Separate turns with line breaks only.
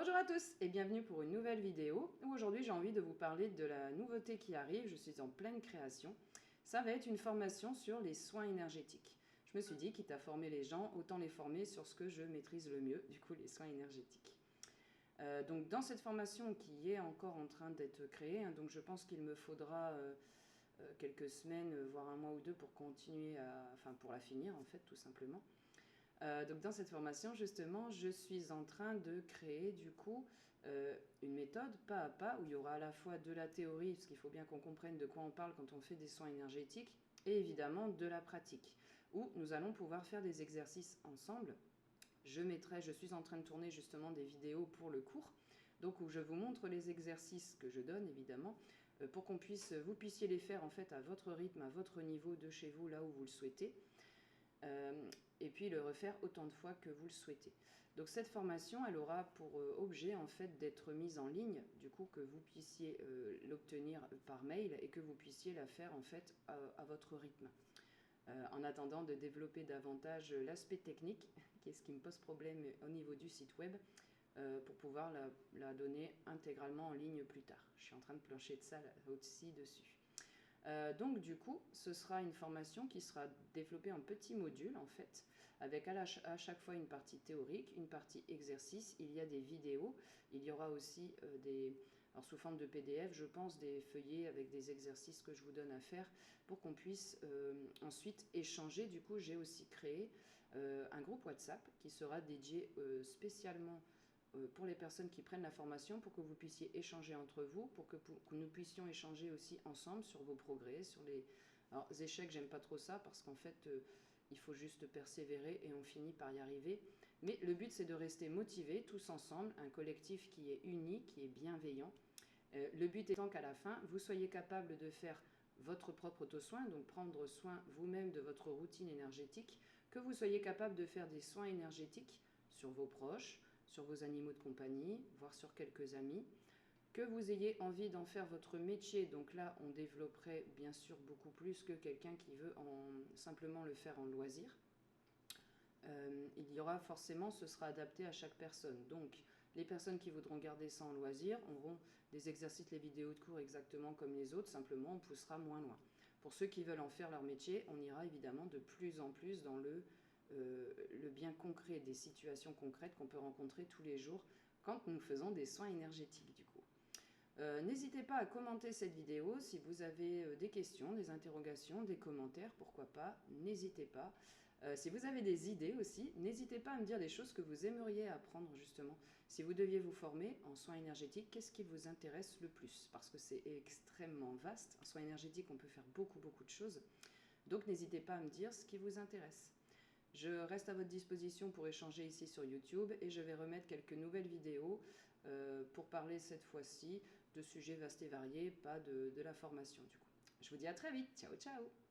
Bonjour à tous et bienvenue pour une nouvelle vidéo où aujourd'hui j'ai envie de vous parler de la nouveauté qui arrive, je suis en pleine création. Ça va être une formation sur les soins énergétiques. Je me suis dit, quitte à former les gens, autant les former sur ce que je maîtrise le mieux, du coup les soins énergétiques. Donc dans cette formation qui est encore en train d'être créée, donc je pense qu'il me faudra quelques semaines, voire un mois ou deux pour continuer pour la finir en fait tout simplement. Donc dans cette formation, justement, je suis en train de créer du coup une méthode pas à pas où il y aura à la fois de la théorie, parce qu'il faut bien qu'on comprenne de quoi on parle quand on fait des soins énergétiques, et évidemment de la pratique, où nous allons pouvoir faire des exercices ensemble. Je suis en train de tourner justement des vidéos pour le cours, donc où je vous montre les exercices que je donne évidemment, pour vous puissiez les faire en fait à votre rythme, à votre niveau de chez vous, là où vous le souhaitez. Et puis le refaire autant de fois que vous le souhaitez. Donc cette formation, elle aura pour objet en fait d'être mise en ligne, du coup que vous puissiez l'obtenir par mail et que vous puissiez la faire en fait à votre rythme. En attendant de développer davantage l'aspect technique, qui est ce qui me pose problème au niveau du site web, pour pouvoir la donner intégralement en ligne plus tard. Je suis en train de plancher de ça aussi dessus. Donc du coup, ce sera une formation qui sera développée en petits modules en fait, avec à chaque fois une partie théorique, une partie exercice, il y a des vidéos, il y aura aussi alors sous forme de PDF je pense, des feuillets avec des exercices que je vous donne à faire pour qu'on puisse ensuite échanger. Du coup j'ai aussi créé un groupe WhatsApp qui sera dédié spécialement pour les personnes qui prennent la formation, pour que vous puissiez échanger entre vous, pour que nous puissions échanger aussi ensemble sur vos progrès, sur les échecs. J'aime pas trop ça parce qu'en fait il faut juste persévérer et on finit par y arriver, mais le but c'est de rester motivés tous ensemble, un collectif qui est uni, qui est bienveillant. Le but étant qu'à la fin vous soyez capable de faire votre propre auto-soin, donc prendre soin vous-même de votre routine énergétique, que vous soyez capable de faire des soins énergétiques sur vos proches, sur vos animaux de compagnie, voire sur quelques amis, que vous ayez envie d'en faire votre métier. Donc là, on développerait bien sûr beaucoup plus que quelqu'un qui veut simplement le faire en loisir. Il y aura forcément, ce sera adapté à chaque personne. Donc, les personnes qui voudront garder ça en loisir auront des exercices, les vidéos de cours exactement comme les autres, simplement on poussera moins loin. Pour ceux qui veulent en faire leur métier, on ira évidemment de plus en plus dans le bien concret, des situations concrètes qu'on peut rencontrer tous les jours quand nous faisons des soins énergétiques du coup. N'hésitez pas à commenter cette vidéo si vous avez des questions, des interrogations, des commentaires, pourquoi pas, n'hésitez pas. Si vous avez des idées aussi, n'hésitez pas à me dire des choses que vous aimeriez apprendre justement. Si vous deviez vous former en soins énergétiques, qu'est-ce qui vous intéresse le plus? Parce que c'est extrêmement vaste. En soins énergétiques, on peut faire beaucoup de choses. Donc n'hésitez pas à me dire ce qui vous intéresse. Je reste à votre disposition pour échanger ici sur YouTube et je vais remettre quelques nouvelles vidéos pour parler cette fois-ci de sujets vastes et variés, pas de la formation du coup. Je vous dis à très vite, ciao ciao!